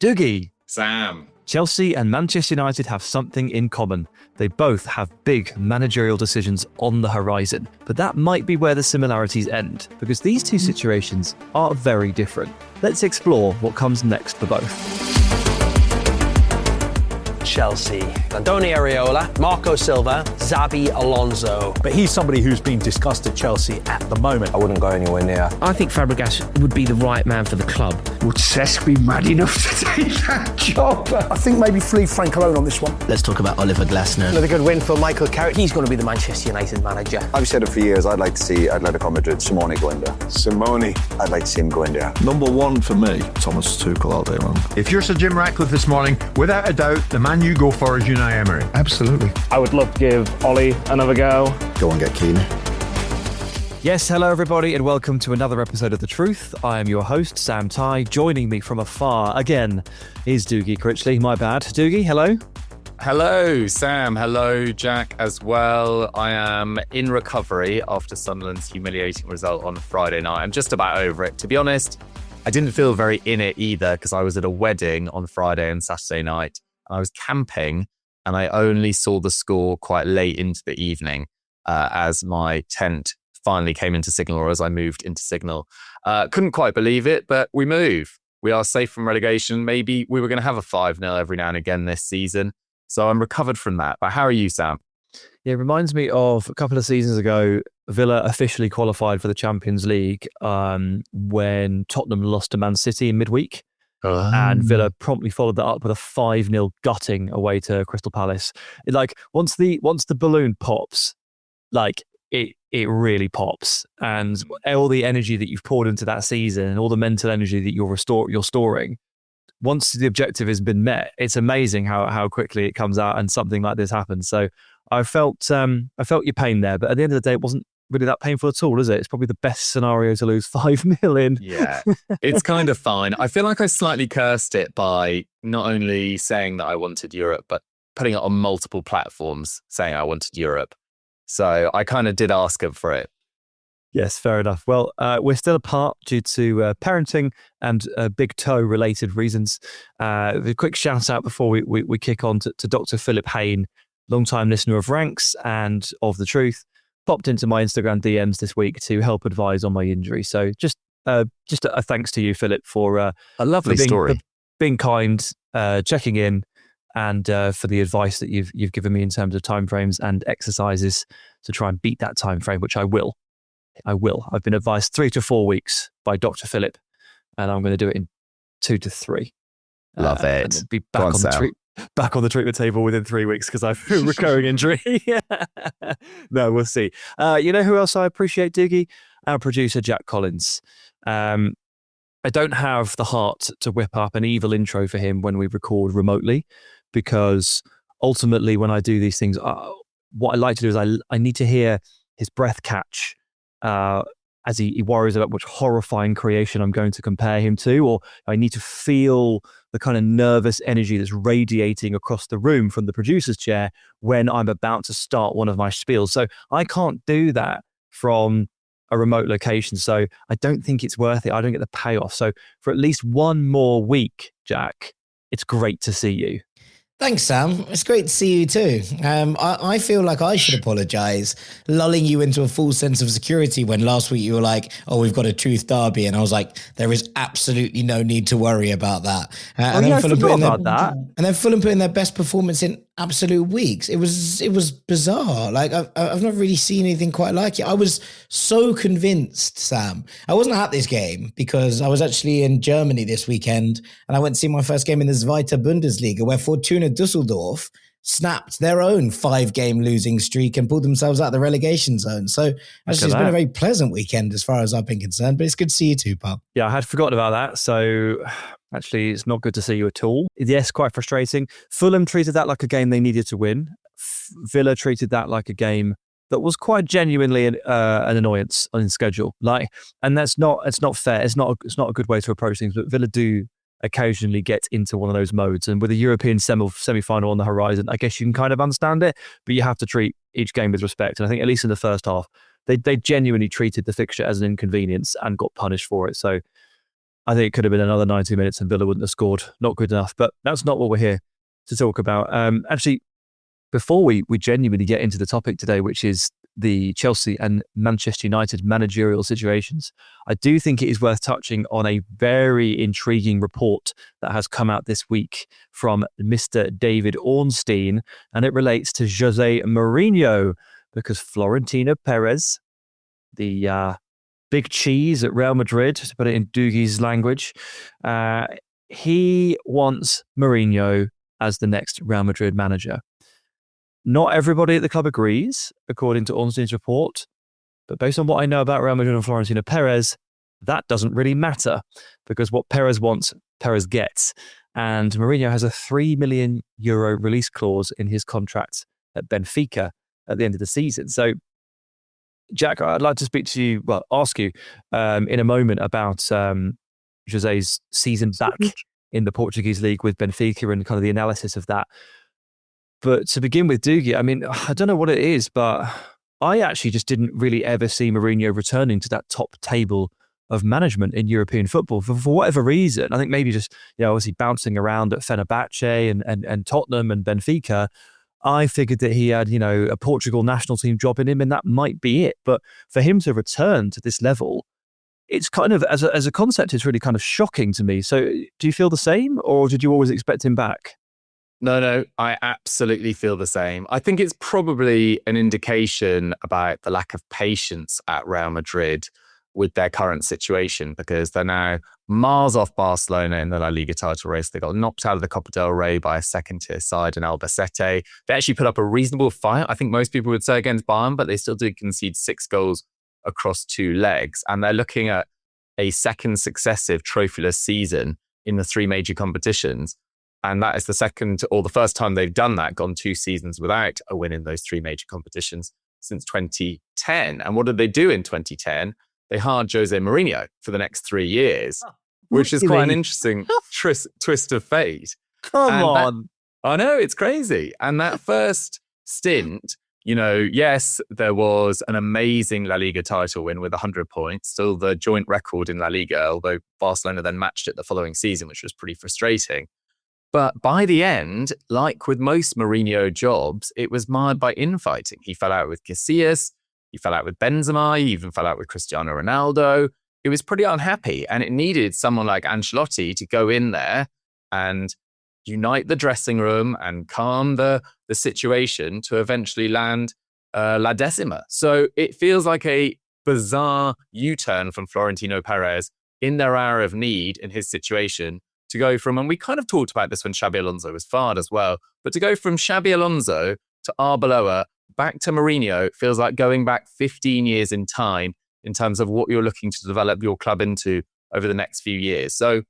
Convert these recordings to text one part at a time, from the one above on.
Dougie. Sam. Chelsea and Manchester United have something in common. They both have big managerial decisions on the horizon, but that might be where the similarities end, because these two situations are very different. Let's explore what comes next for both. Chelsea. Andoni Iraola, Marco Silva, Xabi Alonso. But he's somebody who's been discussed at Chelsea at the moment. I wouldn't go anywhere near. I think Fabregas would be the right man for the club. Would Cesc be mad enough to take that job? I think maybe leave Frank alone on this one. Let's talk about Oliver Glasner. Another good win for Michael Carrick. He's going to be the Manchester United manager. I've said it for years, I'd like to see Atletico Madrid, Simone go in there. Simone. I'd like to see him go in there. Number one for me, Thomas Tuchel all day long. If you're Sir Jim Ratcliffe this morning, without a doubt, the man you go for is Unai Emery. Absolutely. I would love to give Ollie another go. Go and get Keane. Yes, hello everybody and welcome to another episode of The Truth. I am your host, Sam Tighe. Joining me from afar again is Dougie Critchley. My bad. Dougie, hello. Hello, Sam. Hello, Jack, as well. I am in recovery after Sunderland's humiliating result on Friday night. I'm just about over it. To be honest, I didn't feel very in it either because I was at a wedding on Friday and Saturday night. I was camping and I only saw the score quite late into the evening as my tent finally came into signal, or as I moved into signal. Couldn't quite believe it, but we move. We are safe from relegation. Maybe we were going to have a 5-0 every now and again this season. So I'm recovered from that. But how are you, Sam? Yeah, it reminds me of a couple of seasons ago, Villa officially qualified for the Champions League when Tottenham lost to Man City in midweek. And Villa promptly followed that up with a 5-0 gutting away to Crystal Palace. Like once the balloon pops, like it really pops, and all the energy that you've poured into that season and all the mental energy that you're storing, once the objective has been met, it's amazing how quickly it comes out and something like this happens. So I felt your pain there, but at the end of the day, it wasn't really that painful at all, is it? It's probably the best scenario to lose 5-0 in. Yeah, it's kind of fine. I feel like I slightly cursed it by not only saying that I wanted Europe, but putting it on multiple platforms saying I wanted Europe. So I kind of did ask him for it. Yes, fair enough. Well, we're still apart due to parenting and big toe related reasons. A quick shout out before we kick on to Dr. Philip Hain, long-time listener of Ranks and of The Truth. Popped into my Instagram DMs this week to help advise on my injury. So just a thanks to you, Philip, for a lovely story, being kind, checking in, and for the advice that you've given me in terms of timeframes and exercises to try and beat that time frame, which I will. I've been advised 3 to 4 weeks by Dr. Philip, and I'm going to do it in 2 to 3. Love it. And be back on the treatment table within 3 weeks because I've a recurring injury. No, we'll see. You know who else I appreciate, Dougie? Our producer, Jack Collins. I don't have the heart to whip up an evil intro for him when we record remotely, because ultimately when I do these things, what I like to do is I need to hear his breath catch as he worries about which horrifying creation I'm going to compare him to, or I need to feel the kind of nervous energy that's radiating across the room from the producer's chair when I'm about to start one of my spiels. So I can't do that from a remote location. So I don't think it's worth it. I don't get the payoff. So for at least one more week, Jack, it's great to see you. Thanks, Sam. It's great to see you too. I feel like I should apologise, lulling you into a false sense of security when last week you were like, oh, we've got a truth derby. And I was like, there is absolutely no need to worry about that. And then Fulham put in their best performance in absolute weeks. It was bizarre. Like I've not really seen anything quite like it. I was so convinced, Sam. I wasn't at this game because I was actually in Germany this weekend and I went to see my first game in the Zweite Bundesliga, where Fortuna Düsseldorf snapped their own 5-game losing streak and pulled themselves out of the relegation zone. So actually it's been a very pleasant weekend as far as I've been concerned, but it's good to see you too, pal. Yeah, I had forgotten about that. So actually it's not good to see you at all. Yes, quite frustrating. Fulham treated that like a game they needed to win. Villa treated that like a game that was quite genuinely an annoyance on schedule. And it's not fair. It's not a good way to approach things, but Villa do occasionally get into one of those modes. And with a European semi-final on the horizon, I guess you can kind of understand it, but you have to treat each game with respect. And I think at least in the first half, they genuinely treated the fixture as an inconvenience and got punished for it. So I think it could have been another 90 minutes and Villa wouldn't have scored. Not good enough, but that's not what we're here to talk about. Actually, before we genuinely get into the topic today, which is the Chelsea and Manchester United managerial situations, I do think it is worth touching on a very intriguing report that has come out this week from Mr. David Ornstein, and it relates to Jose Mourinho, because Florentino Perez, the big cheese at Real Madrid, to put it in Dougie's language, he wants Mourinho as the next Real Madrid manager. Not everybody at the club agrees, according to Ornstein's report, but based on what I know about Real Madrid and Florentino Perez, that doesn't really matter, because what Perez wants, Perez gets. And Mourinho has a €3 million release clause in his contract at Benfica at the end of the season. So, Jack, I'd like to ask you in a moment about Jose's season back in the Portuguese league with Benfica and kind of the analysis of that. But to begin with, Dougie, I mean, I don't know what it is, but I actually just didn't really ever see Mourinho returning to that top table of management in European football for whatever reason. I think maybe just, obviously bouncing around at Fenerbahce and Tottenham and Benfica. I figured that he had, a Portugal national team job in him, and that might be it. But for him to return to this level, it's kind of, as a concept, it's really kind of shocking to me. So do you feel the same, or did you always expect him back? No, I absolutely feel the same. I think it's probably an indication about the lack of patience at Real Madrid with their current situation, because they're now miles off Barcelona in the La Liga title race. They got knocked out of the Copa del Rey by a second-tier side in Albacete. They actually put up a reasonable fight, I think most people would say, against Bayern, but they still did concede 6 goals across 2 legs. And they're looking at a second successive trophyless season in the 3 major competitions. And that is the first time they've done that, gone 2 seasons without a win in those 3 major competitions since 2010. And what did they do in 2010? They hired Jose Mourinho for the next 3 years, which is quite an interesting twist of fate. Come on. I know, it's crazy. And that first stint, yes, there was an amazing La Liga title win with 100 points, still the joint record in La Liga, although Barcelona then matched it the following season, which was pretty frustrating. But by the end, like with most Mourinho jobs, it was marred by infighting. He fell out with Casillas, he fell out with Benzema, he even fell out with Cristiano Ronaldo. It was pretty unhappy, and it needed someone like Ancelotti to go in there and unite the dressing room and calm the situation to eventually land La Decima. So it feels like a bizarre U-turn from Florentino Perez in their hour of need in his situation, to go from, and we kind of talked about this when Xabi Alonso was fired as well, but to go from Xabi Alonso to Arbeloa back to Mourinho feels like going back 15 years in time in terms of what you're looking to develop your club into over the next few years. So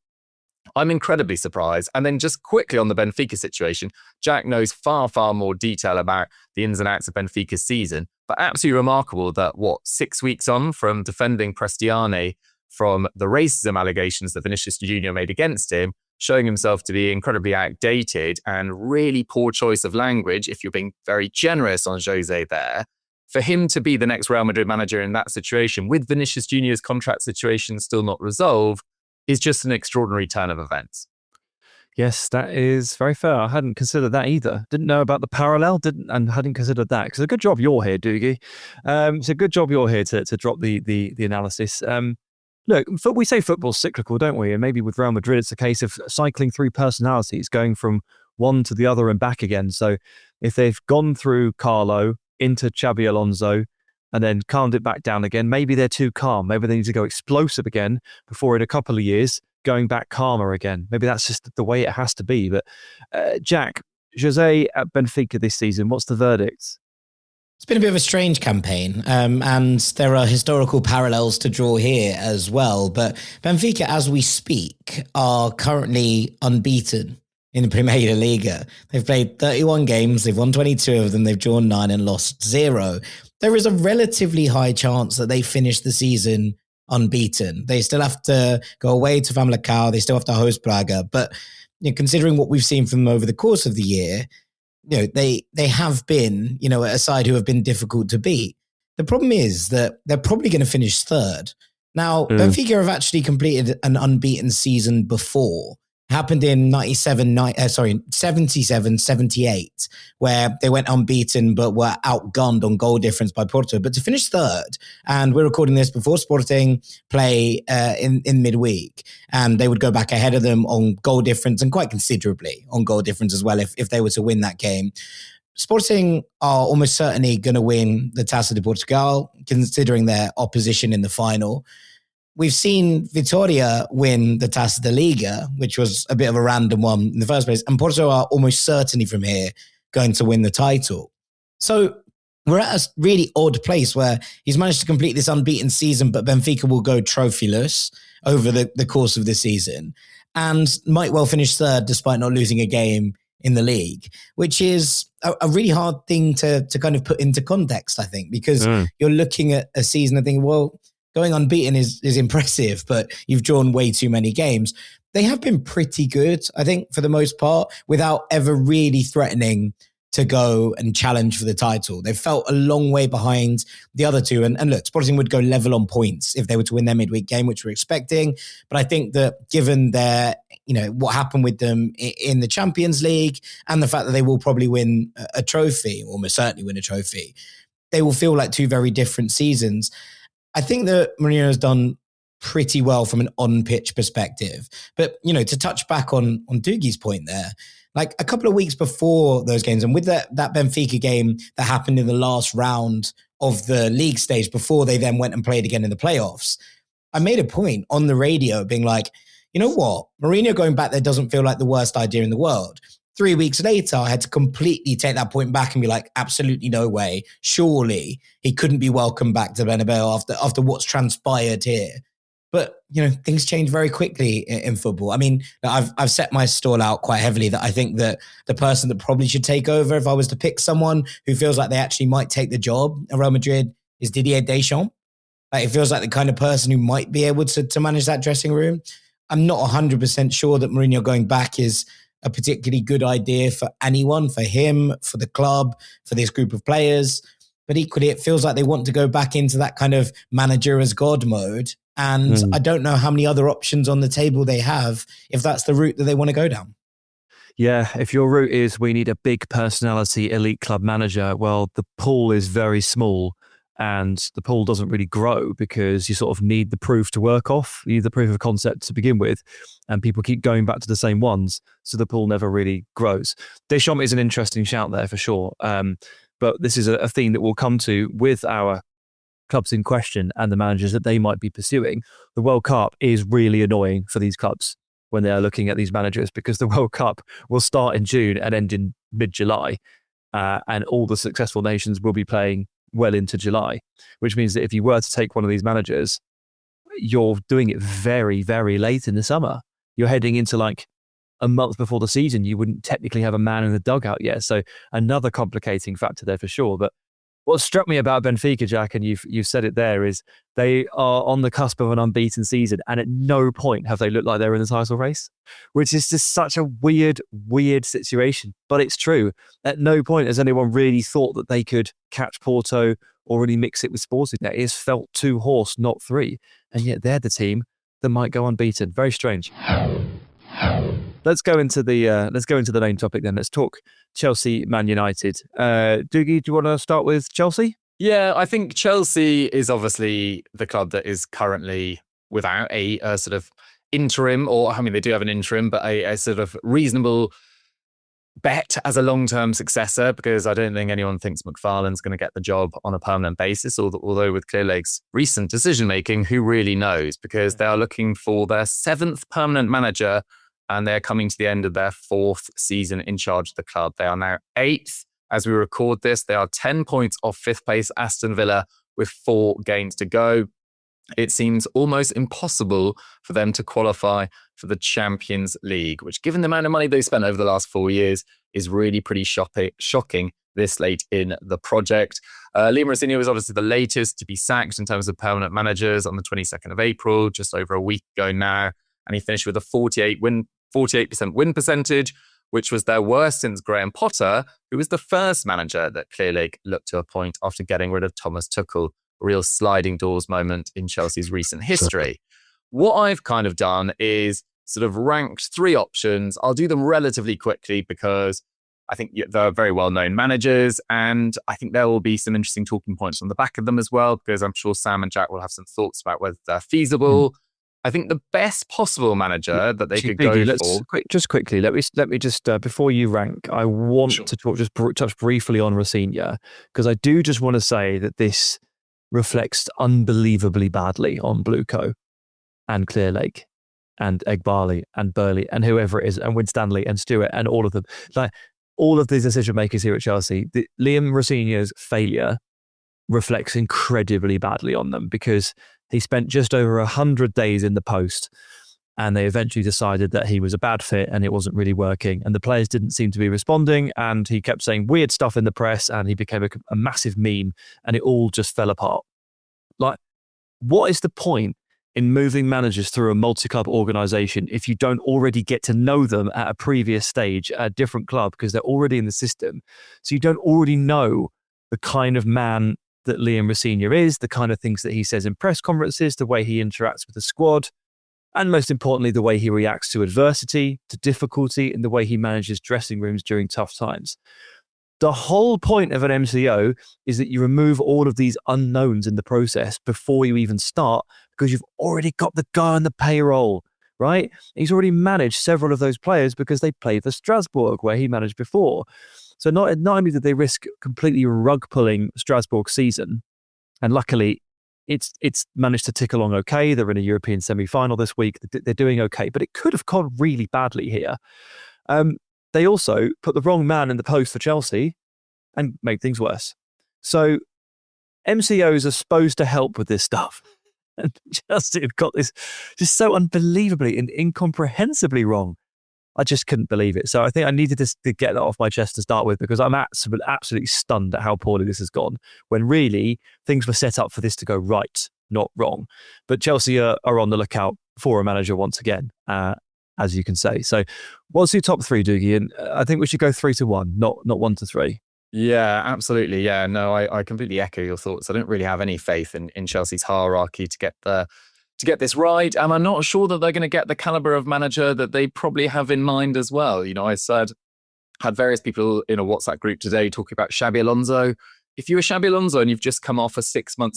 I'm incredibly surprised. And then just quickly on the Benfica situation, Jack knows far, far more detail about the ins and outs of Benfica's season, but absolutely remarkable that 6 weeks on from defending Prestiani from the racism allegations that Vinicius Jr. made against him, showing himself to be incredibly outdated and really poor choice of language, if you're being very generous on Jose there, for him to be the next Real Madrid manager in that situation, with Vinicius Jr.'s contract situation still not resolved, is just an extraordinary turn of events. Yes, that is very fair. I hadn't considered that either. Didn't know about the parallel, and hadn't considered that. Because a good job you're here, Dougie. It's a good job you're here to drop the analysis. Look, we say football's cyclical, don't we? And maybe with Real Madrid, it's a case of cycling through personalities, going from one to the other and back again. So if they've gone through Carlo into Xabi Alonso and then calmed it back down again, maybe they're too calm. Maybe they need to go explosive again before in a couple of years going back calmer again. Maybe that's just the way it has to be. But Jack, Jose at Benfica this season, what's the verdict? It's been a bit of a strange campaign, and there are historical parallels to draw here as well. But Benfica, as we speak, are currently unbeaten in the Primeira Liga. They've played 31 games, they've won 22 of them, they've drawn 9 and lost 0. There is a relatively high chance that they finish the season unbeaten. They still have to go away to Famalicão, they still have to host Braga. But considering what we've seen from them over the course of the year, they have been, a side who have been difficult to beat. The problem is that they're probably going to finish third. Now, Benfica have actually completed an unbeaten season before. Happened in 77, 78, where they went unbeaten but were outgunned on goal difference by Porto. But to finish third, and we're recording this before Sporting play in midweek, and they would go back ahead of them on goal difference and quite considerably on goal difference as well if they were to win that game. Sporting are almost certainly going to win the Taça de Portugal, considering their opposition in the final. We've seen Vitória win the Taça da Liga, which was a bit of a random one in the first place, and Porto are almost certainly from here going to win the title. So we're at a really odd place where he's managed to complete this unbeaten season, but Benfica will go trophyless over the course of the season and might well finish third despite not losing a game in the league, which is a really hard thing to kind of put into context, I think, because you're looking at a season and thinking, well, going unbeaten is impressive, but you've drawn way too many games. They have been pretty good, I think, for the most part, without ever really threatening to go and challenge for the title. They've felt a long way behind the other two. And look, Sporting would go level on points if they were to win their midweek game, which we're expecting. But I think that given their, what happened with them in the Champions League and the fact that they will probably win a trophy, almost certainly win a trophy, they will feel like two very different seasons. I think that Mourinho has done pretty well from an on-pitch perspective. But, to touch back on Dougie's point there, like a couple of weeks before those games, and with that Benfica game that happened in the last round of the league stage before they then went and played again in the playoffs, I made a point on the radio being like, you know what? Mourinho going back there doesn't feel like the worst idea in the world. 3 weeks later, I had to completely take that point back and be like, absolutely no way. Surely he couldn't be welcomed back to Bernabeu after what's transpired here. But, things change very quickly in football. I mean, I've set my stall out quite heavily that I think that the person that probably should take over, if I was to pick someone who feels like they actually might take the job at Real Madrid, is Didier Deschamps. Like, it feels like the kind of person who might be able to manage that dressing room. I'm not 100% sure that Mourinho going back is a particularly good idea for anyone, for him, for the club, for this group of players. But equally, it feels like they want to go back into that kind of manager as God mode. And I don't know how many other options on the table they have if that's the route that they want to go down. Yeah, if your route is we need a big personality elite club manager, well, the pool is very small and the pool doesn't really grow because you sort of need the proof to work off. You need the proof of concept to begin with, and people keep going back to the same ones, so the pool never really grows. Deschamps is an interesting shout there for sure, but this is a theme that we'll come to with our clubs in question and the managers that they might be pursuing. The World Cup is really annoying for these clubs when they are looking at these managers because the World Cup will start in June and end in mid-July, and all the successful nations will be playing well into July, which means that if you were to take one of these managers, you're doing it very, very late in the summer. You're heading into like a month before the season. You wouldn't technically have a man in the dugout yet. So another complicating factor there for sure. But what struck me about Benfica, Jack, and you've said it there, is they are on the cusp of an unbeaten season, and at no point have they looked like they're in the title race, which is just such a weird situation. But it's true. At no point has anyone really thought that they could catch Porto or really mix it with Sporting. It has felt 2 horse, not 3, and yet they're the team that might go unbeaten. Very strange. Let's go into the main topic then. Let's talk Chelsea, Man United. Dougie, do you want to start with Chelsea? Yeah, I think Chelsea is obviously the club that is currently without a sort of interim, or I mean, they do have an interim, but a sort of reasonable bet as a long-term successor, because I don't think anyone thinks McFarlane's going to get the job on a permanent basis, although with Clearlake's recent decision-making, who really knows? Because they are looking for their 7th permanent manager, and they're coming to the end of their 4th season in charge of the club. They are now 8th as we record this. They are 10 points off 5th place Aston Villa with 4 games to go. It seems almost impossible for them to qualify for the Champions League, which, given the amount of money they've spent over the last 4 years, is really pretty shocking this late in the project. Rosenior was obviously the latest to be sacked in terms of permanent managers on the 22nd of April, just over a week ago now. And he finished with a 48% win percentage, which was their worst since Graham Potter, who was the first manager that Clearlake looked to appoint after getting rid of Thomas Tuchel real sliding doors moment in Chelsea's recent history. What I've kind of done is sort of ranked 3 options. I'll do them relatively quickly because I think they're very well-known managers, and I think there will be some interesting talking points on the back of them as well, because I'm sure Sam and Jack will have some thoughts about whether they're feasible. I think the best possible manager that they could go for. Just quickly, let me just before you rank, I want to touch briefly on Rosenior, because I do just want to say that this reflects unbelievably badly on Blueco and Clearlake and Egbali and Burley and whoever it is, and Winstanley and Stewart and all of them. Like, all of these decision makers here at Chelsea, Liam Rosenior's failure reflects incredibly badly on them, because he spent just over 100 days in the post, and they eventually decided that he was a bad fit and it wasn't really working, and the players didn't seem to be responding, and he kept saying weird stuff in the press, and he became a massive meme, and it all just fell apart. Like, what is the point in moving managers through a multi-club organisation if you don't already get to know them at a previous stage at a different club, because they're already in the system? So you don't already know the kind of man that Liam Rosenior is, the kind of things that he says in press conferences, the way he interacts with the squad, and most importantly, the way he reacts to adversity, to difficulty, and the way he manages dressing rooms during tough times. The whole point of an MCO is that you remove all of these unknowns in the process before you even start, because you've already got the guy on the payroll, right? He's already managed several of those players because they played for Strasbourg, where he managed before. So not only did they risk completely rug pulling Strasbourg's season, and luckily it's managed to tick along okay. They're in a European semi-final this week. They're doing okay, but it could have gone really badly here. They also put the wrong man in the post for Chelsea and made things worse. So MCOs are supposed to help with this stuff. And Chelsea have got this just so unbelievably and incomprehensibly wrong. I just couldn't believe it. So I think I needed to get that off my chest to start with, because I'm absolutely stunned at how poorly this has gone, when really things were set up for this to go right, not wrong. But Chelsea are on the lookout for a manager once again, as you can say. So what's your top 3, Dougie? And I think we should go 3 to 1, not 1 to 3. Yeah, absolutely. Yeah, no, I completely echo your thoughts. I don't really have any faith in Chelsea's hierarchy to get this right. And I'm not sure that they're going to get the caliber of manager that they probably have in mind as well. You know, had various people in a WhatsApp group today talking about Xabi Alonso. If you were Xabi Alonso and you've just come off a 6-month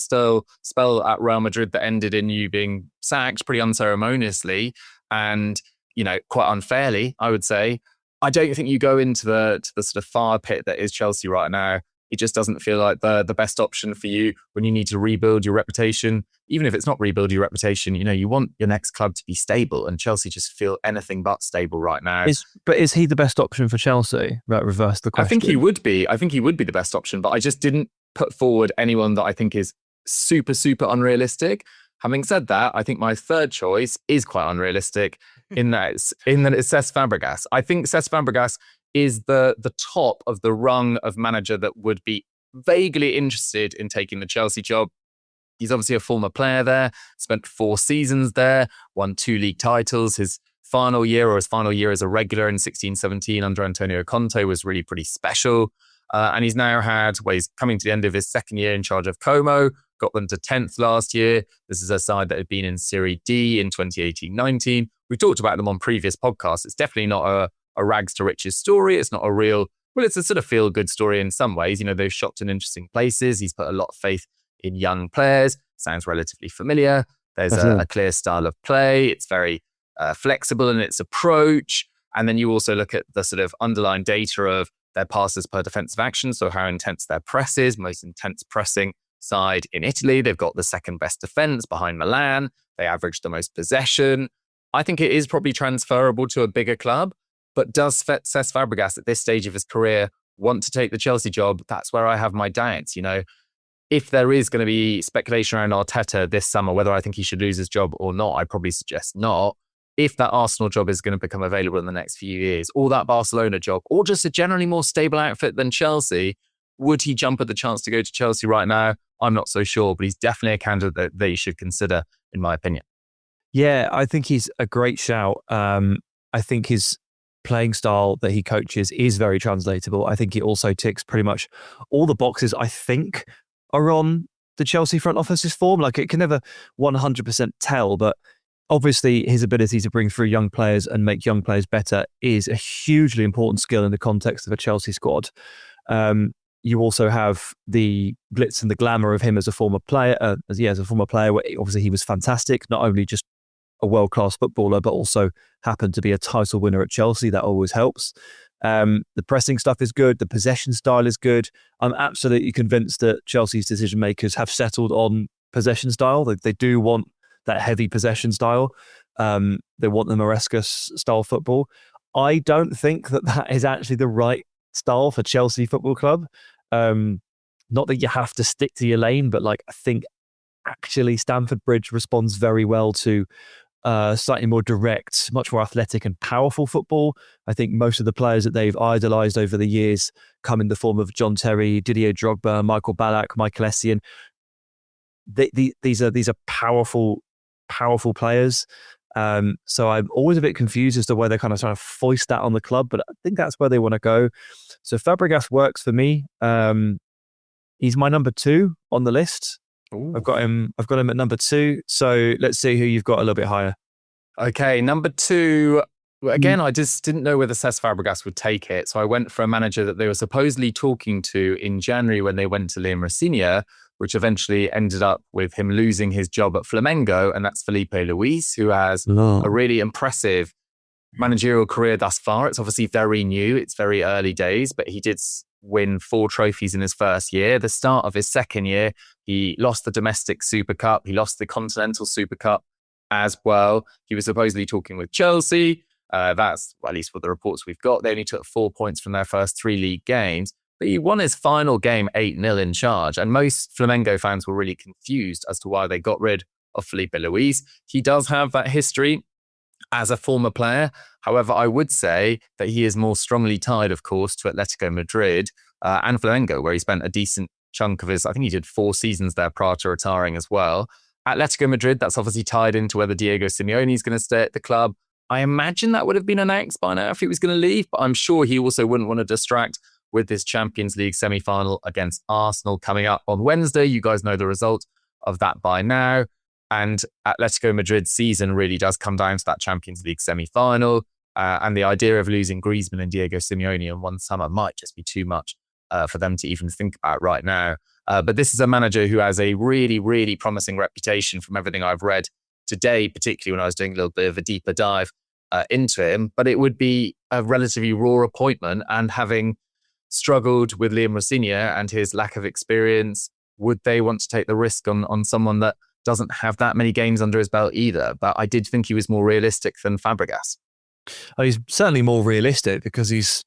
spell at Real Madrid that ended in you being sacked pretty unceremoniously and, you know, quite unfairly, I would say, I don't think you go into the sort of fire pit that is Chelsea right now. It just doesn't feel like the best option for you when you need to rebuild your reputation. Even if it's not rebuild your reputation, you know, you want your next club to be stable, and Chelsea just feel anything but stable right now. But is he the best option for Chelsea? Right, reverse the question. I think he would be. I think he would be the best option, but I just didn't put forward anyone that I think is super, super unrealistic. Having said that, I think my third choice is quite unrealistic in that it's Cesc Fabregas. I think Cesc Fabregas is the top of the rung of manager that would be vaguely interested in taking the Chelsea job. He's obviously a former player there, spent 4 seasons there, won 2 league titles. His final year as a regular in 16-17 under Antonio Conte was really pretty special. And he's now he's coming to the end of his second year in charge of Como, got them to 10th last year. This is a side that had been in Serie D in 2018-19. We've talked about them on previous podcasts. It's definitely not a rags to riches story. It's not it's a sort of feel-good story in some ways. You know, they've shopped in interesting places. He's put a lot of faith in young players. Sounds relatively familiar. There's a clear style of play. It's very flexible in its approach. And then you also look at the sort of underlying data of their passes per defensive action, so how intense their press is, most intense pressing side in Italy. They've got the second best defense behind Milan. They average the most possession. I think it is probably transferable to a bigger club, but does Cesc Fabregas at this stage of his career want to take the Chelsea job? That's where I have my doubts. You know, if there is going to be speculation around Arteta this summer, whether I think he should lose his job or not, I probably suggest not. If that Arsenal job is going to become available in the next few years, or that Barcelona job, or just a generally more stable outfit than Chelsea, would he jump at the chance to go to Chelsea right now? I'm not so sure, but he's definitely a candidate that you should consider, in my opinion. Yeah, I think he's a great shout. I think his playing style that he coaches is very translatable. I think he also ticks pretty much all the boxes I think are on the Chelsea front office's form. Like, it can never 100% tell, but obviously his ability to bring through young players and make young players better is a hugely important skill in the context of a Chelsea squad. You also have the glitz and the glamour of him as a former player. As a former player, where obviously he was fantastic, not only just a world-class footballer, but also happened to be a title winner at Chelsea. That always helps. The pressing stuff is good. The possession style is good. I'm absolutely convinced that Chelsea's decision makers have settled on possession style. They do want that heavy possession style. They want the Maresca style football. I don't think that is actually the right style for Chelsea Football Club. Not that you have to stick to your lane, but like, I think actually Stamford Bridge responds very well to slightly more direct, much more athletic and powerful football. I think most of the players that they've idolised over the years come in the form of John Terry, Didier Drogba, Michael Ballack, Michael Essien. These are powerful players. So I'm always a bit confused as to where they're kind of trying to foist that on the club, but I think that's where they want to go. So Fabregas works for me. He's my number 2 on the list. Ooh. I've got him at number 2. So let's see who you've got a little bit higher. Okay, number 2. Again, I just didn't know whether Cesc Fabregas would take it. So I went for a manager that they were supposedly talking to in January when they went to Rosenior, which eventually ended up with him losing his job at Flamengo. And that's Felipe Luis, who has a really impressive managerial career thus far. It's obviously very new. It's very early days, but he did win 4 trophies in his first year. The start of his second year, he lost the domestic Super Cup. He lost the Continental Super Cup as well. He was supposedly talking with Chelsea. That's at least what the reports we've got. They only took 4 points from their first 3 league games, but he won his final game 8-0 in charge. And most Flamengo fans were really confused as to why they got rid of Felipe Luis. He does have that history as a former player. However, I would say that he is more strongly tied, of course, to Atletico Madrid and Flamengo, where he spent a decent chunk of his, I think he did 4 seasons there prior to retiring as well. Atletico Madrid, that's obviously tied into whether Diego Simeone is going to stay at the club. I imagine that would have been announced by now if he was going to leave, but I'm sure he also wouldn't want to distract with this Champions League semi-final against Arsenal coming up on Wednesday. You guys know the result of that by now. And Atletico Madrid's season really does come down to that Champions League semi-final. And the idea of losing Griezmann and Diego Simeone in one summer might just be too much for them to even think about right now. But this is a manager who has a really, really promising reputation from everything I've read today, particularly when I was doing a little bit of a deeper dive into him. But it would be a relatively raw appointment, and having struggled with Rosenior and his lack of experience, would they want to take the risk on someone that doesn't have that many games under his belt either? But I did think he was more realistic than Fabregas. Oh, he's certainly more realistic because he's,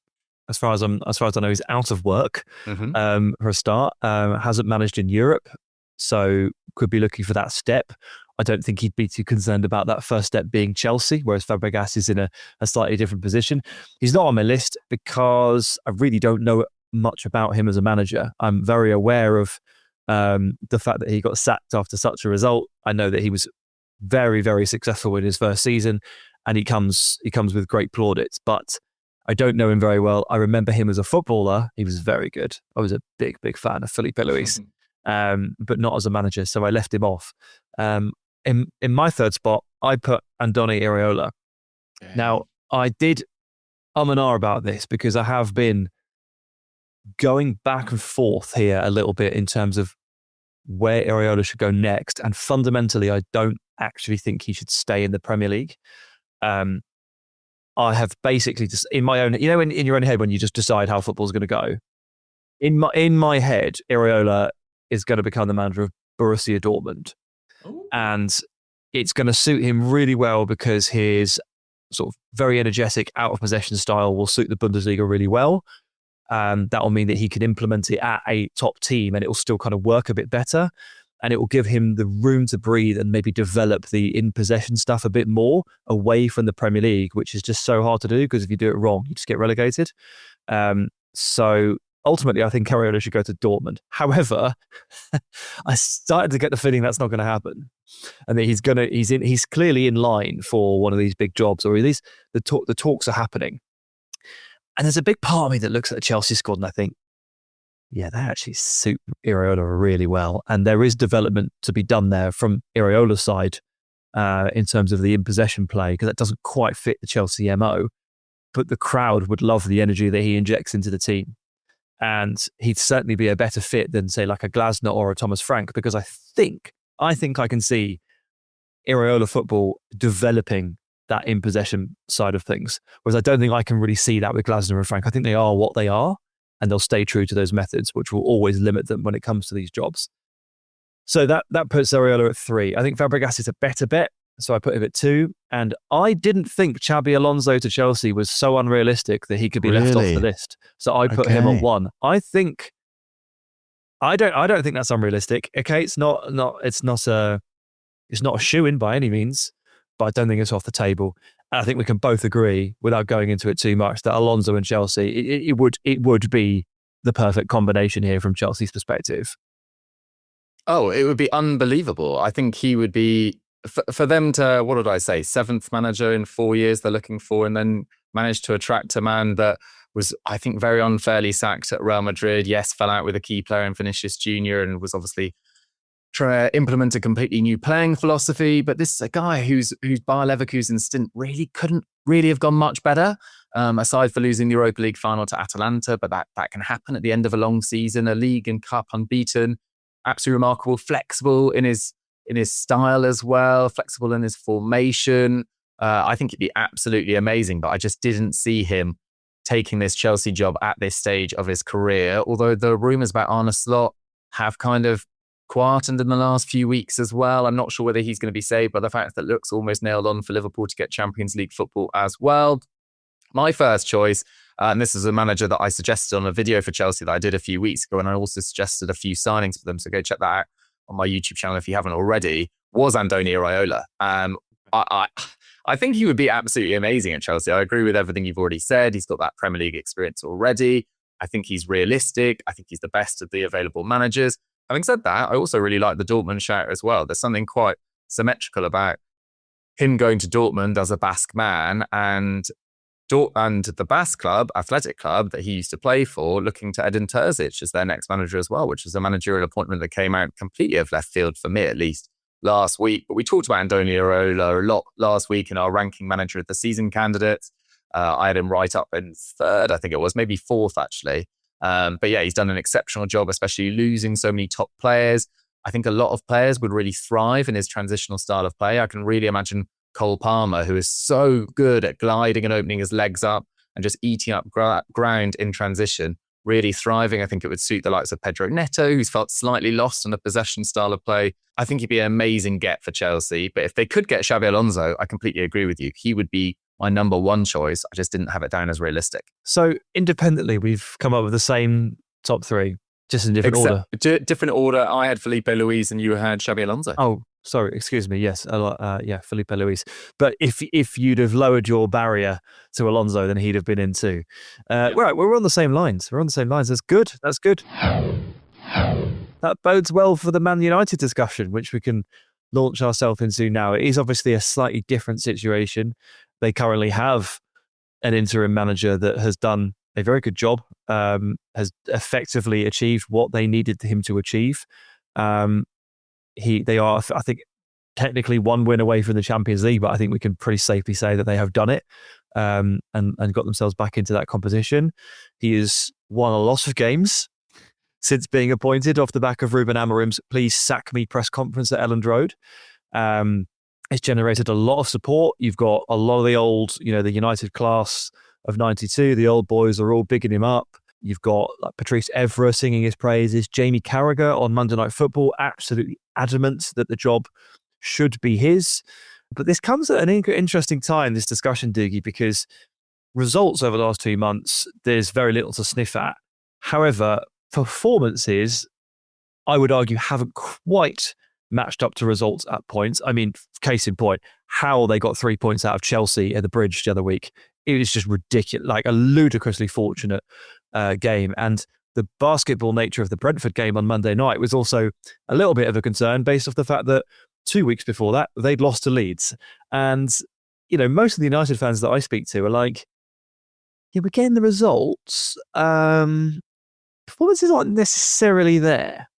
as far as I know, he's out of work for a start. Hasn't managed in Europe, so could be looking for that step. I don't think he'd be too concerned about that first step being Chelsea, whereas Fabregas is in a slightly different position. He's not on my list because I really don't know much about him as a manager. I'm very aware of the fact that he got sacked after such a result. I know that he was very, very successful in his first season, and he comes with great plaudits, but I don't know him very well. I remember him as a footballer. He was very good. I was a big, big fan of Felipe Luis, but not as a manager, so I left him off. In my third spot, I put Andoni Iraola. Yeah. Now, I did and ah about this because I have been going back and forth here a little bit in terms of where Iraola should go next. And fundamentally, I don't actually think he should stay in the Premier League. I have basically just, in my own, in your own head, when you just decide how football's going to go, in my head, Iraola is going to become the manager of Borussia Dortmund. Ooh. And it's going to suit him really well because his sort of very energetic out of possession style will suit the Bundesliga really well. That will mean that he can implement it at a top team and it will still kind of work a bit better. And it will give him the room to breathe and maybe develop the in-possession stuff a bit more away from the Premier League, which is just so hard to do because if you do it wrong, you just get relegated. So ultimately, I think Iraola should go to Dortmund. However, I started to get the feeling that's not going to happen, and that he's clearly in line for one of these big jobs, or at least the talks are happening. And there's a big part of me that looks at the Chelsea squad and I think, yeah, they actually suit Iraola really well. And there is development to be done there from Iraola's side in terms of the in-possession play, because that doesn't quite fit the Chelsea MO. But the crowd would love the energy that he injects into the team. And he'd certainly be a better fit than, say, like a Glasner or a Thomas Frank, because I think I can see Iraola football developing that in-possession side of things. Whereas I don't think I can really see that with Glasner and Frank. I think they are what they are, and they'll stay true to those methods, which will always limit them when it comes to these jobs. So that puts Iraola at 3. I think Fabregas is a better bet, so I put him at 2. And I didn't think Xabi Alonso to Chelsea was so unrealistic that he could be left off the list. So I put him at 1. I don't think that's unrealistic. Okay, it's not a shoo-in by any means, but I don't think it's off the table. And I think we can both agree, without going into it too much, that Alonso and Chelsea, it would be the perfect combination here from Chelsea's perspective. Oh, it would be unbelievable. I think he would be, for them to, what did I say, 7th manager in 4 years they're looking for, and then managed to attract a man that was, I think, very unfairly sacked at Real Madrid. Yes, fell out with a key player in Vinicius Jr. and was obviously trying to implement a completely new playing philosophy. But this is a guy whose Bayer Leverkusen stint really couldn't really have gone much better, aside for losing the Europa League final to Atalanta. But that can happen at the end of a long season, a league and cup unbeaten. Absolutely remarkable, flexible in his style as well, flexible in his formation. I think he'd be absolutely amazing, but I just didn't see him taking this Chelsea job at this stage of his career. Although the rumours about Arne Slot have kind of quietened in the last few weeks as well. I'm not sure whether he's going to be saved by the fact that looks almost nailed on for Liverpool to get Champions League football as well. My first choice, and this is a manager that I suggested on a video for Chelsea that I did a few weeks ago, and I also suggested a few signings for them, so go check that out on my YouTube channel if you haven't already, was Andoni Iraola. I think he would be absolutely amazing at Chelsea. I agree with everything you've already said. He's got that Premier League experience already. I think he's realistic. I think he's the best of the available managers. Having said that, I also really like the Dortmund shout as well. There's something quite symmetrical about him going to Dortmund as a Basque man and the Basque club, Athletic Club, that he used to play for, looking to Edin Terzic as their next manager as well, which is a managerial appointment that came out completely of left field for me, at least, last week. But we talked about Andoni Iraola a lot last week in our ranking manager of the season candidates. I had him right up in 3rd, I think it was, maybe 4th, actually. But yeah, he's done an exceptional job, especially losing so many top players. I think a lot of players would really thrive in his transitional style of play. I can really imagine Cole Palmer, who is so good at gliding and opening his legs up and just eating up ground in transition, really thriving. I think it would suit the likes of Pedro Neto, who's felt slightly lost in a possession style of play. I think he'd be an amazing get for Chelsea. But if they could get Xabi Alonso, I completely agree with you. He would be my number 1 choice. I just didn't have it down as realistic. So independently, we've come up with the same top 3, just in different order. Different order. I had Felipe Luis and you had Xabi Alonso. Oh, sorry, excuse me. Yes, Felipe Luis. But if you'd have lowered your barrier to Alonso, then he'd have been in too. Right, we're on the same lines. That's good. That bodes well for the Man United discussion, which we can launch ourselves into now. It is obviously a slightly different situation. They currently have an interim manager that has done a very good job, has effectively achieved what they needed him to achieve. They are, I think, technically 1 win away from the Champions League, but I think we can pretty safely say that they have done it and got themselves back into that competition. He has won a lot of games since being appointed off the back of Ruben Amorim's "Please sack me" press conference at Elland Road. It's generated a lot of support. You've got a lot of the old, the United class of 92. The old boys are all bigging him up. You've got Patrice Evra singing his praises. Jamie Carragher on Monday Night Football, absolutely adamant that the job should be his. But this comes at an interesting time, this discussion, Dougie, because results over the last 2 months, there's very little to sniff at. However, performances, I would argue, haven't quite matched up to results at points. I mean, case in point, how they got 3 points out of Chelsea at the Bridge the other week. It was just ridiculous, like a ludicrously fortunate game. And the basketball nature of the Brentford game on Monday night was also a little bit of a concern based off the fact that 2 weeks before that, they'd lost to Leeds. And, most of the United fans that I speak to are like, yeah, we're getting the results, performance is not necessarily there.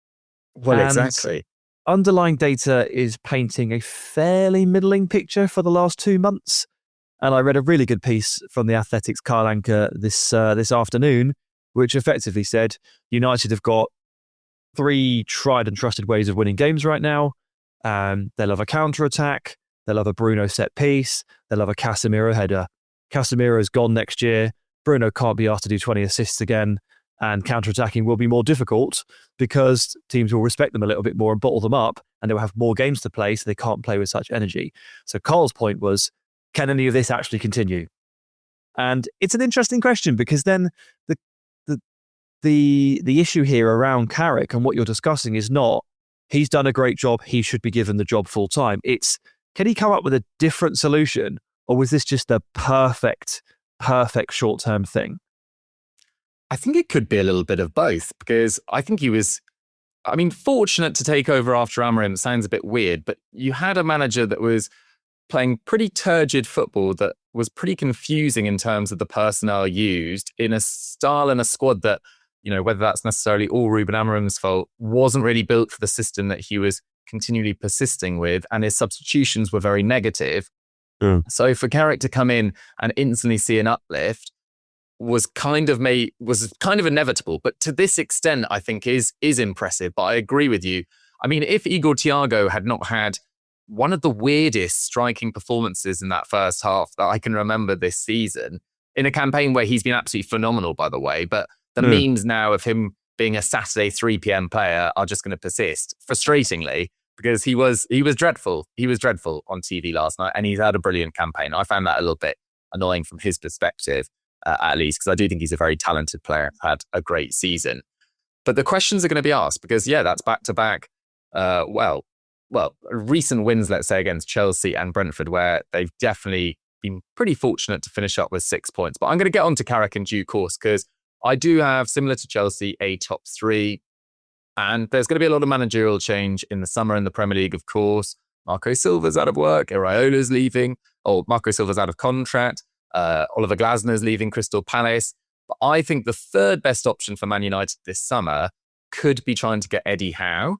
Well, And exactly. underlying data is painting a fairly middling picture for the last 2 months. And I read a really good piece from the Athletics Kyle Anker this afternoon, which effectively said United have got 3 tried and trusted ways of winning games right now. They'll have a counter-attack, they'll have a Bruno set piece, they'll have a Casemiro header. Casemiro's gone next year. Bruno can't be asked to do 20 assists again, and counter-attacking will be more difficult because teams will respect them a little bit more and bottle them up, and they'll have more games to play, so they can't play with such energy. So Carl's point was, can any of this actually continue? And it's an interesting question, because then the issue here around Carrick and what you're discussing is not, he's done a great job, he should be given the job full time. It's, can he come up with a different solution, or was this just a perfect short-term thing? I think it could be a little bit of both, because I think he was, fortunate to take over after Amorim. Sounds a bit weird, but you had a manager that was playing pretty turgid football that was pretty confusing in terms of the personnel used in a style and a squad that, whether that's necessarily all Ruben Amorim's fault, wasn't really built for the system that he was continually persisting with, and his substitutions were very negative. So for Carrick to come in and instantly see an uplift was kind of inevitable. But to this extent, I think is impressive. But I agree with you. If Igor Thiago had not had one of the weirdest striking performances in that first half that I can remember this season, in a campaign where he's been absolutely phenomenal, by the way, but the memes now of him being a Saturday 3 p.m. player are just going to persist, frustratingly, because he was dreadful. He was dreadful on TV last night, and he's had a brilliant campaign. I found that a little bit annoying from his perspective, at least, because I do think he's a very talented player, had a great season. But the questions are going to be asked, because, that's back-to-back, recent wins, let's say, against Chelsea and Brentford, where they've definitely been pretty fortunate to finish up with 6 points. But I'm going to get on to Carrick in due course, because I do have, similar to Chelsea, a top 3. And there's going to be a lot of managerial change in the summer in the Premier League, of course. Marco Silva's out of work. Iraola's leaving. Marco Silva's out of contract. Oliver Glasner's leaving Crystal Palace. But I think the third best option for Man United this summer could be trying to get Eddie Howe.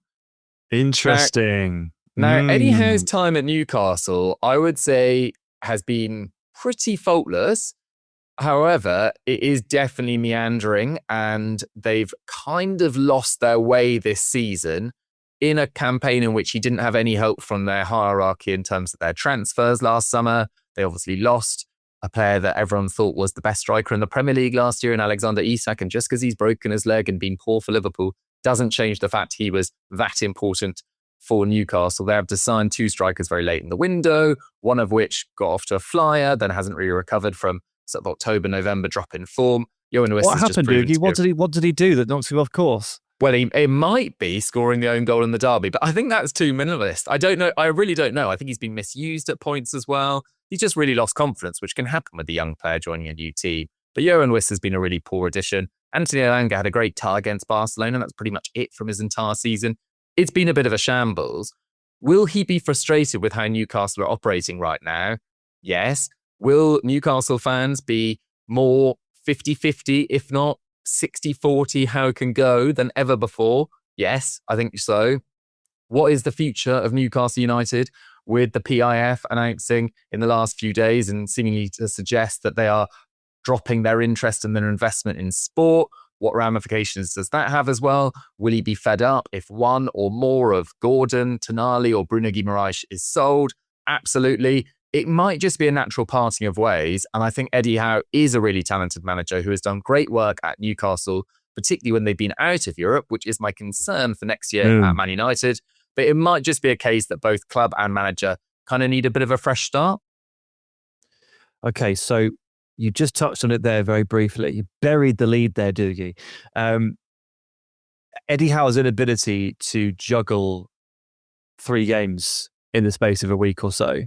Interesting. Now, Eddie Howe's time at Newcastle, I would say, has been pretty faultless. However, it is definitely meandering, and they've kind of lost their way this season in a campaign in which he didn't have any help from their hierarchy in terms of their transfers last summer. They obviously lost a player that everyone thought was the best striker in the Premier League last year in Alexander Isak, and just because he's broken his leg and been poor for Liverpool doesn't change the fact he was that important for Newcastle. They have to sign 2 strikers very late in the window, one of which got off to a flyer, then hasn't really recovered from sort of October, November drop in form. What happened, Dougie? What did he do that knocks him off course? Well, it might be scoring the own goal in the derby, but I think that's too minimalist. I don't know. I really don't know. I think he's been misused at points as well. He's just really lost confidence, which can happen with a young player joining a new team. But Johan Wyss has been a really poor addition. Anthony Elanga had a great tie against Barcelona. That's pretty much it from his entire season. It's been a bit of a shambles. Will he be frustrated with how Newcastle are operating right now? Yes. Will Newcastle fans be more 50-50, if not 60-40, how it can go than ever before? Yes, I think so. What is the future of Newcastle United, with the PIF announcing in the last few days and seemingly to suggest that they are dropping their interest and their investment in sport? What ramifications does that have as well? Will he be fed up if one or more of Gordon, Tonali or Bruno Guimaraes is sold? Absolutely. It might just be a natural parting of ways. And I think Eddie Howe is a really talented manager who has done great work at Newcastle, particularly when they've been out of Europe, which is my concern for next year at Man United. But it might just be a case that both club and manager kind of need a bit of a fresh start. Okay, so you just touched on it there very briefly. You buried the lead there, Dougie. Eddie Howe's inability to juggle 3 games in the space of a week or so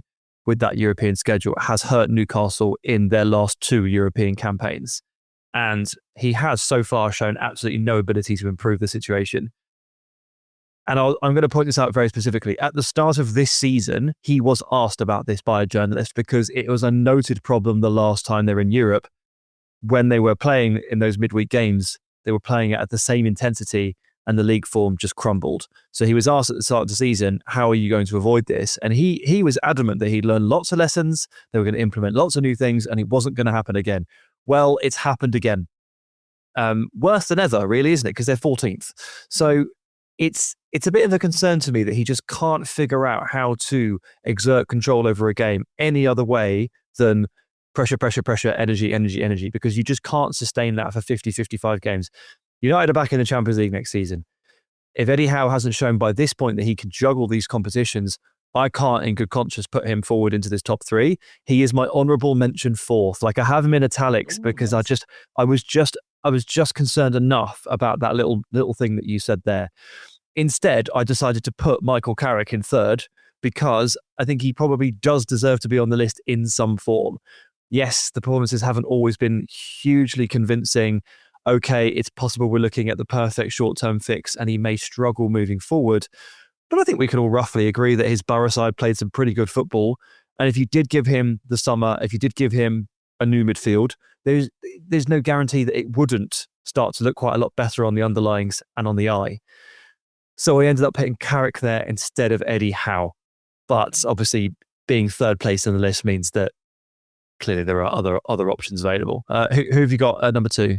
with that European schedule has hurt Newcastle in their last 2 European campaigns. And he has so far shown absolutely no ability to improve the situation. And I'm going to point this out very specifically. At the start of this season, he was asked about this by a journalist because it was a noted problem the last time they were in Europe when they were playing in those midweek games. they were playing it at the same intensity, and the league form just crumbled. So he was asked at the start of the season, how are you going to avoid this? And he was adamant that he'd learned lots of lessons, they were going to implement lots of new things, and it wasn't going to happen again. Well, it's happened again. Worse than ever, really, isn't it? Because they're 14th. So it's a bit of a concern to me that he just can't figure out how to exert control over a game any other way than pressure, energy, because you just can't sustain that for 50, 55 games. United are back in the Champions League next season. If Eddie Howe hasn't shown by this point that he can juggle these competitions, I can't in good conscience put him forward into this top 3. He is my honourable mention 4th. Like, I have him in italics because I was just concerned enough about that little thing that you said there. Instead, I decided to put Michael Carrick in 3rd because I think he probably does deserve to be on the list in some form. Yes, the performances haven't always been hugely convincing. Okay, it's possible we're looking at the perfect short-term fix and he may struggle moving forward. But I think we can all roughly agree that his Borough side played some pretty good football. And if you did give him the summer, if you did give him a new midfield, there's no guarantee that it wouldn't start to look quite a lot better on the underlyings and on the eye. So I ended up putting Carrick there instead of Eddie Howe. But obviously, being 3rd place on the list means that clearly there are other options available. Who have you got at number 2?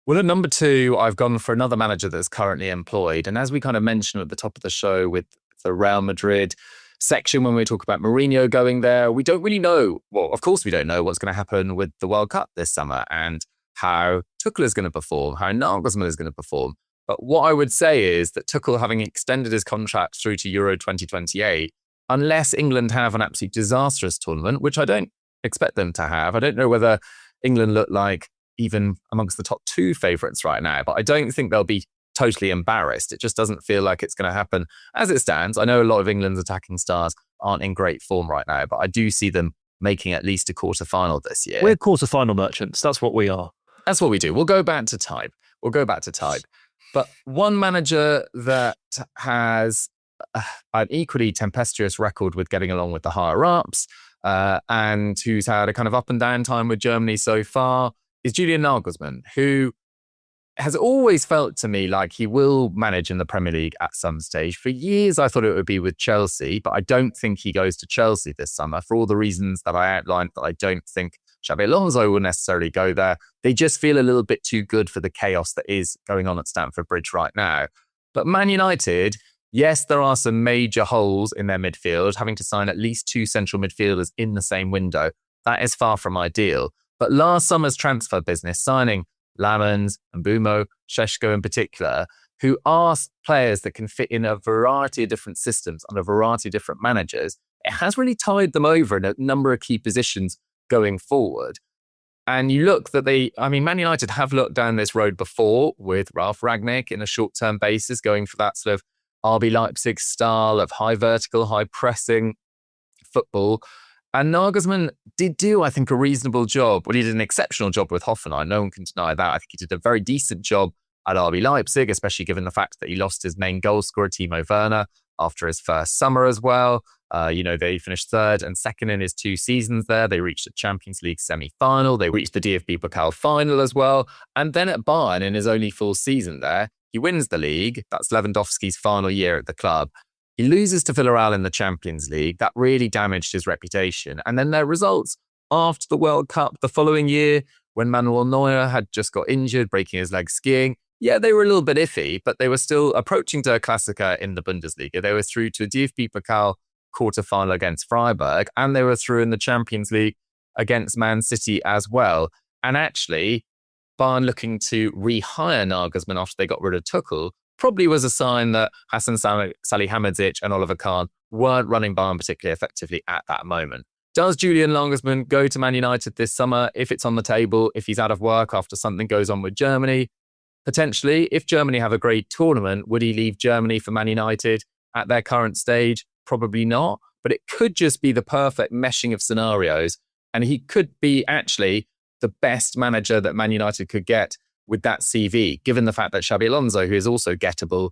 Well, at number 2, I've gone for another manager that's currently employed. And as we kind of mentioned at the top of the show with the Real Madrid section, when we talk about Mourinho going there, we don't really know. Well, of course, we don't know what's going to happen with the World Cup this summer and how Tuchel is going to perform, how Nagelsmann is going to perform. But what I would say is that Tuchel, having extended his contract through to Euro 2028, unless England have an absolute disastrous tournament, which I don't expect them to have, I don't know whether England look like even amongst the top 2 favourites right now, but I don't think they'll be totally embarrassed. It just doesn't feel like it's going to happen as it stands. I know a lot of England's attacking stars aren't in great form right now, but I do see them making at least a quarter-final this year. We're quarter-final merchants. That's what we are. That's what we do. We'll go back to type. But one manager that has an equally tempestuous record with getting along with the higher-ups and who's had a kind of up and down time with Germany so far is Julian Nagelsmann, who has always felt to me like he will manage in the Premier League at some stage. For years, I thought it would be with Chelsea, but I don't think he goes to Chelsea this summer for all the reasons that I outlined, that I don't think Xabi Alonso will necessarily go there. They just feel a little bit too good for the chaos that is going on at Stamford Bridge right now. But Man United, yes, there are some major holes in their midfield, having to sign at least 2 central midfielders in the same window. That is far from ideal. But last summer's transfer business, signing Lamens and Mbumo, Šeško in particular, who are players that can fit in a variety of different systems under a variety of different managers, it has really tied them over in a number of key positions going forward. And you look that Man United have looked down this road before with Ralf Rangnick in a short-term basis, going for that sort of RB Leipzig style of high vertical, high pressing football. And Nagelsmann did do, I think, a reasonable job. Well, he did an exceptional job with Hoffenheim. No one can deny that. I think he did a very decent job at RB Leipzig, especially given the fact that he lost his main goal scorer, Timo Werner, after his first summer as well. They finished 3rd and 2nd in his 2 seasons there. They reached the Champions League semi-final. They reached the DFB Pokal final as well. And then at Bayern, in his only full season there, he wins the league. That's Lewandowski's final year at the club. He loses to Villarreal in the Champions League. That really damaged his reputation. And then their results after the World Cup the following year, when Manuel Neuer had just got injured, breaking his leg skiing. Yeah, they were a little bit iffy, but they were still approaching Der Klassiker in the Bundesliga. They were through to a DFB Pokal quarter-final against Freiburg, and they were through in the Champions League against Man City as well. And actually, Bayern looking to rehire Nagelsmann after they got rid of Tuchel probably was a sign that Hasan Salihamidzic and Oliver Kahn weren't running Bayern particularly effectively at that moment. Does Julian Nagelsmann go to Man United this summer if it's on the table, if he's out of work after something goes on with Germany? Potentially. If Germany have a great tournament, would he leave Germany for Man United at their current stage? Probably not. But it could just be the perfect meshing of scenarios. And he could be actually the best manager that Man United could get with that CV, given the fact that Xabi Alonso, who is also gettable,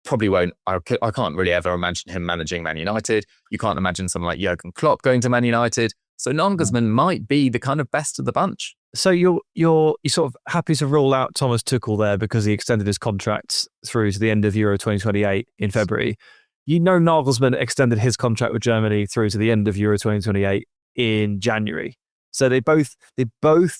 probably won't. I can't really ever imagine him managing Man United. You can't imagine someone like Jurgen Klopp going to Man United. So Nagelsmann might be the kind of best of the bunch. So you're sort of happy to rule out Thomas Tuchel there because he extended his contract through to the end of Euro 2028 in February. You know, Nagelsmann extended his contract with Germany through to the end of Euro 2028 in January. So they both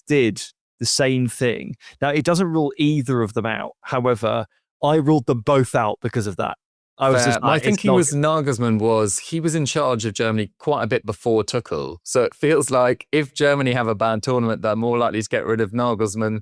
did the same thing. Now, it doesn't rule either of them out. However, I ruled them both out because of that. I was just, my thinking was Nagelsmann he was in charge of Germany quite a bit before Tuchel. So it feels like if Germany have a bad tournament, they're more likely to get rid of Nagelsmann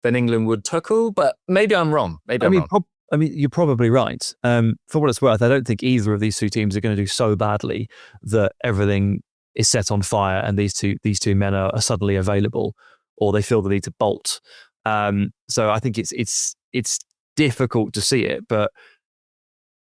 than England would Tuchel. But maybe I'm wrong. I mean, you're probably right. For what it's worth, I don't think either of these two teams are going to do so badly that everything is set on fire and these two men are suddenly available, or they feel the need to bolt. So I think it's difficult to see it, but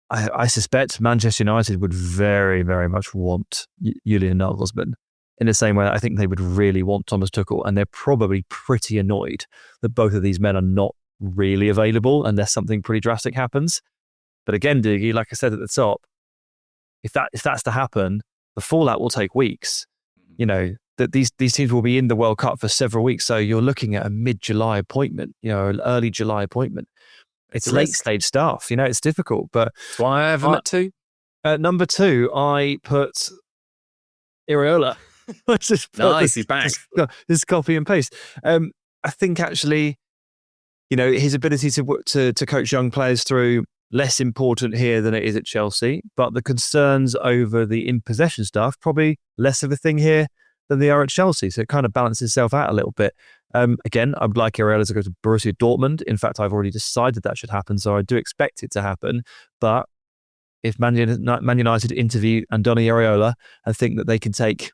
I suspect Manchester United would very, very much want Julian Nagelsmann in the same way that I think they would really want Thomas Tuchel, and they're probably pretty annoyed that both of these men are not really available unless something pretty drastic happens. But again, Dougie, like I said at the top, if that's to happen, the fallout will take weeks. You know, that these teams will be in the World Cup for several weeks, so you're looking at a mid-July appointment, an early July appointment. It's late stage stuff, it's difficult, but that's why I have him at 2. At number 2, I put Iraola. Nice, he's back. Just copy and paste. I think actually, his ability to coach young players through, less important here than it is at Chelsea, but the concerns over the in possession stuff probably less of a thing here than they are at Chelsea. So it kind of balances itself out a little bit. Again, I would like Iraola to go to Borussia Dortmund. In fact, I've already decided that should happen, so I do expect it to happen. But if Man United interview Andoni Iraola and think that they can take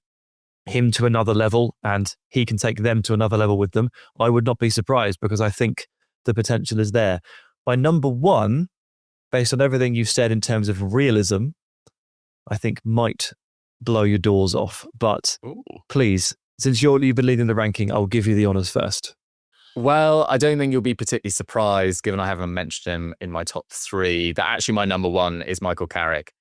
him to another level and he can take them to another level with them, I would not be surprised, because I think the potential is there. By number 1, based on everything you've said in terms of realism, I think might blow your doors off. But please, since you've been leading the ranking, I'll give you the honours first. Well, I don't think you'll be particularly surprised, given I haven't mentioned him in my top 3, that actually my number 1 is Michael Carrick.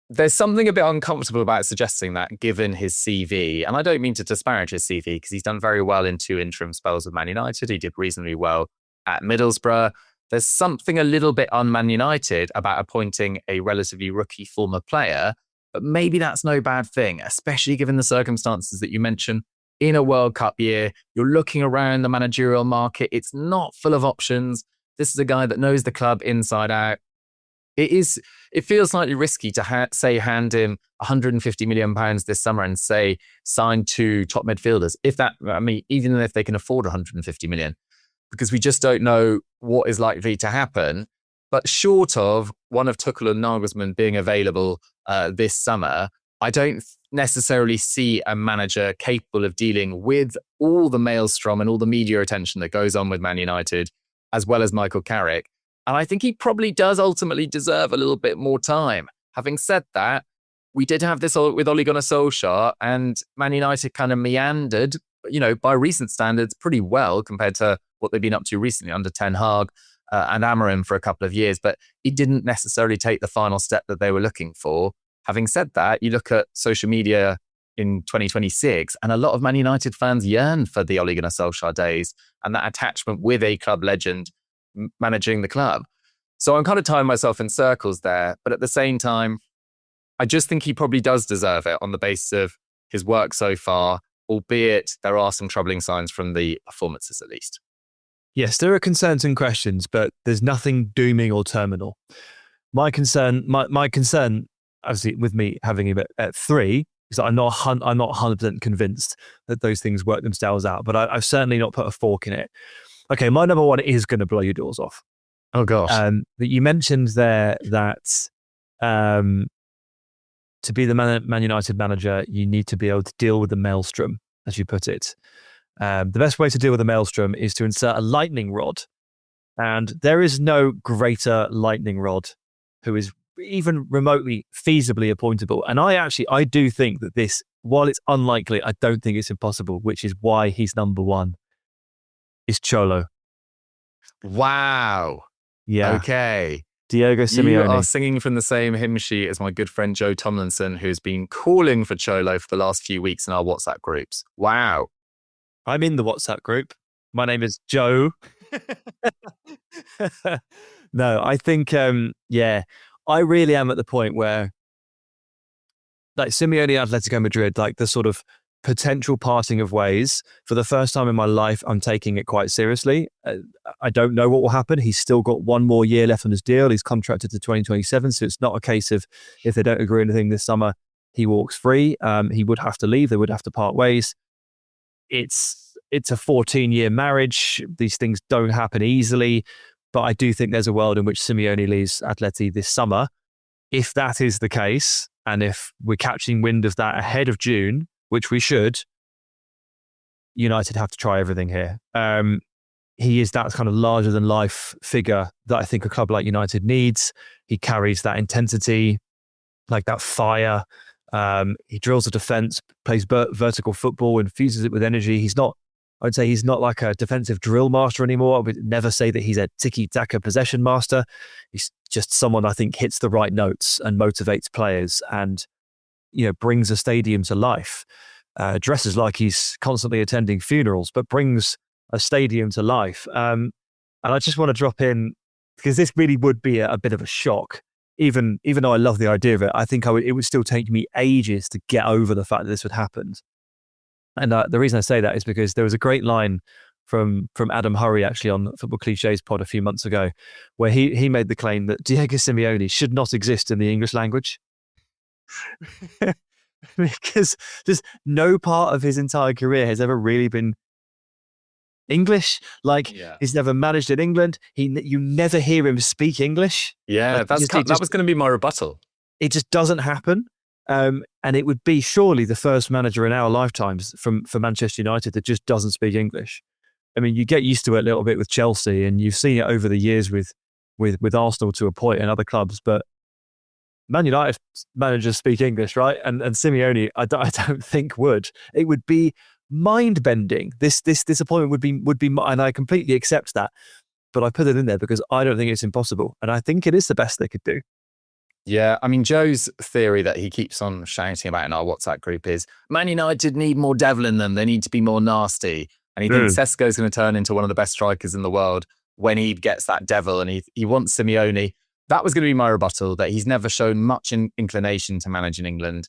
There's something a bit uncomfortable about suggesting that, given his CV. And I don't mean to disparage his CV, because he's done very well in 2 interim spells with Man United. He did reasonably well at Middlesbrough. There's something a little bit un-Man United about appointing a relatively rookie former player, but maybe that's no bad thing, especially given the circumstances that you mentioned. In a World Cup year, you're looking around the managerial market. It's not full of options. This is a guy that knows the club inside out. It feels slightly risky to hand him £150 million this summer and say sign 2 top midfielders. Even if they can afford £150 million, because we just don't know what is likely to happen. But short of one of Tuchel and Nagelsmann being available this summer, I don't necessarily see a manager capable of dealing with all the maelstrom and all the media attention that goes on with Man United, as well as Michael Carrick. And I think he probably does ultimately deserve a little bit more time. Having said that, we did have this with Ole Gunnar Solskjaer, and Man United kind of meandered, by recent standards, pretty well compared to what they've been up to recently under Ten Hag and Amorim for a couple of years. But he didn't necessarily take the final step that they were looking for. Having said that, you look at social media in 2026, and a lot of Man United fans yearn for the Ole Gunnar Solskjaer days and that attachment with a club legend managing the club. So I'm kind of tying myself in circles there. But at the same time, I just think he probably does deserve it on the basis of his work so far, albeit there are some troubling signs from the performances at least. Yes, there are concerns and questions, but there's nothing dooming or terminal. My concern, obviously, with me having him at 3, is that I'm not 100% convinced that those things work themselves out, but I've certainly not put a fork in it. Okay, my number 1 is going to blow your doors off. Oh, gosh. But you mentioned there that to be the Man United manager, you need to be able to deal with the maelstrom, as you put it. The best way to deal with the maelstrom is to insert a lightning rod. And there is no greater lightning rod who is even remotely feasibly appointable. And I do think that this, while it's unlikely, I don't think it's impossible, which is why he's number 1, is Cholo. Wow. Yeah. Okay. Diego You Simeone. are singing from the same hymn sheet as my good friend Joe Tomlinson, who's been calling for Cholo for the last few weeks in our WhatsApp groups. Wow. I'm in the WhatsApp group. My name is Joe. No, I think, I really am at the point where, like, Simeone, Atletico Madrid, like the sort of potential parting of ways. For the first time in my life, I'm taking it quite seriously. I don't know what will happen. He's still got one more year left on his deal. He's contracted to 2027, so it's not a case of if they don't agree on anything this summer, he walks free. He would have to leave. They would have to part ways. It's a 14-year marriage. These things don't happen easily, but I do think there's a world in which Simeone leaves Atleti this summer. If that is the case, and if we're catching wind of that ahead of June, which we should, United have to try everything here. He is that kind of larger than life figure that I think a club like United needs. He carries that intensity, like that fire. He drills a defense, plays vertical football, infuses it with energy. I'd say he's not like a defensive drill master anymore. I would never say that he's a tiki-taka possession master. He's just someone I think hits the right notes and motivates players and, brings a stadium to life. Dresses like he's constantly attending funerals, but brings a stadium to life. And I just want to drop in, because this really would be a bit of a shock. Even though I love the idea of it, I think it would still take me ages to get over the fact that this would happen. And the reason I say that is because there was a great line from Adam Hurrey actually on Football Clichés pod a few months ago, where he made the claim that Diego Simeone should not exist in the English language. Because just no part of his entire career has ever really been English. He's never managed in England. You never hear him speak English. Yeah, that was going to be my rebuttal. It just doesn't happen. And it would be surely the first manager in our lifetimes for Manchester United that just doesn't speak English. I mean, you get used to it a little bit with Chelsea, and you've seen it over the years with Arsenal to a point and other clubs, but Man United managers speak English, right? And Simeone, I don't think would. It would be mind-bending. This disappointment would be, and I completely accept that. But I put it in there because I don't think it's impossible, and I think it is the best they could do. Yeah, I mean, Joe's theory that he keeps on shouting about in our WhatsApp group is Man United need more devil in them. They need to be more nasty. And he thinks Cesco's going to turn into one of the best strikers in the world when he gets that devil, and he wants Simeone. That was going to be my rebuttal, that he's never shown much inclination to manage in England.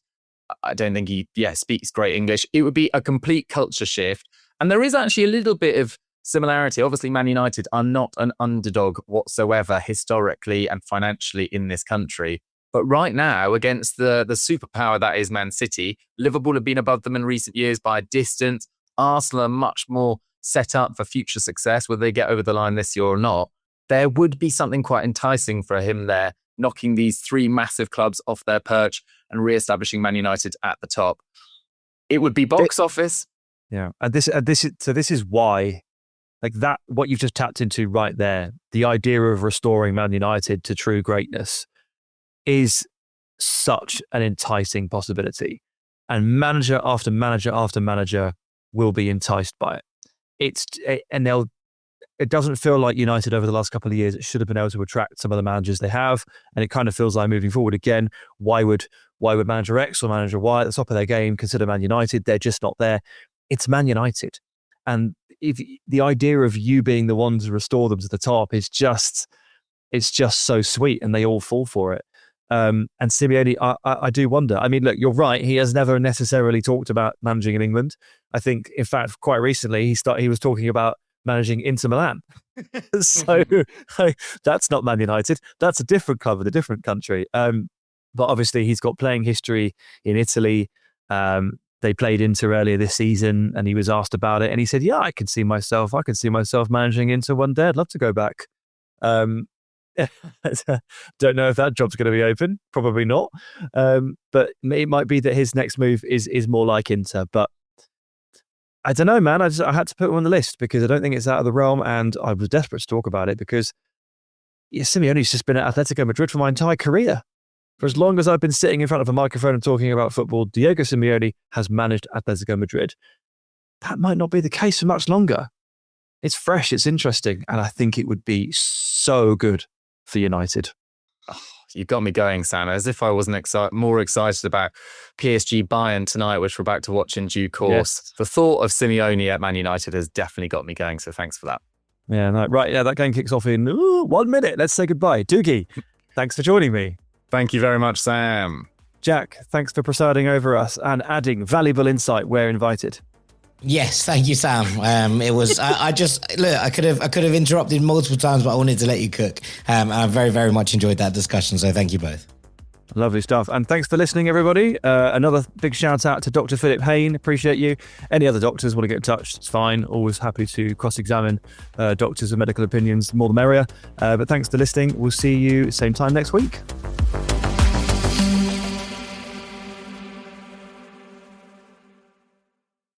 I don't think he speaks great English. It would be a complete culture shift. And there is actually a little bit of similarity. Obviously, Man United are not an underdog whatsoever historically and financially in this country. But right now, against the superpower that is Man City, Liverpool have been above them in recent years by a distance. Arsenal are much more set up for future success, whether they get over the line this year or not. There would be something quite enticing for him there, knocking these three massive clubs off their perch and re-establishing Man United at the top. It would be box office. Yeah, and this is why, like that, what you've just tapped into right there, the idea of restoring Man United to true greatness is such an enticing possibility, and manager after manager after manager will be enticed by it. It doesn't feel like United over the last couple of years it should have been able to attract some of the managers they have, and it kind of feels like moving forward again, why would manager X or manager Y at the top of their game consider Man United? They're just not there. It's Man United, and if the idea of you being the one to restore them to the top is just so sweet, and they all fall for it. And Simeone, I do wonder. I mean, look, you're right. He has never necessarily talked about managing in England. I think, in fact, quite recently he was talking about managing Inter Milan. So that's not Man United. That's a different club in a different country. But obviously he's got playing history in Italy. They played Inter earlier this season, and he was asked about it, and he said, "Yeah, I can see myself managing Inter one day. I'd love to go back." Don't know if that job's going to be open. Probably not. But it might be that his next move is more like Inter. But I don't know, man. I had to put him on the list because I don't think it's out of the realm, and I was desperate to talk about it because Simeone's just been at Atletico Madrid for my entire career. For as long as I've been sitting in front of a microphone and talking about football, Diego Simeone has managed Atletico Madrid. That might not be the case for much longer. It's fresh, it's interesting, and I think it would be so good for United. You got me going, Sam, as if I wasn't more excited about PSG Bayern tonight, which we're about to watch in due course. Yes. The thought of Simeone at Man United has definitely got me going, so thanks for that. Yeah, no, right. Yeah, that game kicks off in 1 minute. Let's say goodbye. Dougie, thanks for joining me. Thank you very much, Sam. Jack, thanks for presiding over us and adding valuable insight where invited. Yes, thank you, Sam. It was. I just look. I could have interrupted multiple times, but I wanted to let you cook. I very, very much enjoyed that discussion. So thank you both. Lovely stuff. And thanks for listening, everybody. Another big shout out to Dr. Philip Hain. Appreciate you. Any other doctors want to get in touch, it's fine. Always happy to cross-examine doctors and medical opinions. The more the merrier. But thanks for listening. We'll see you same time next week.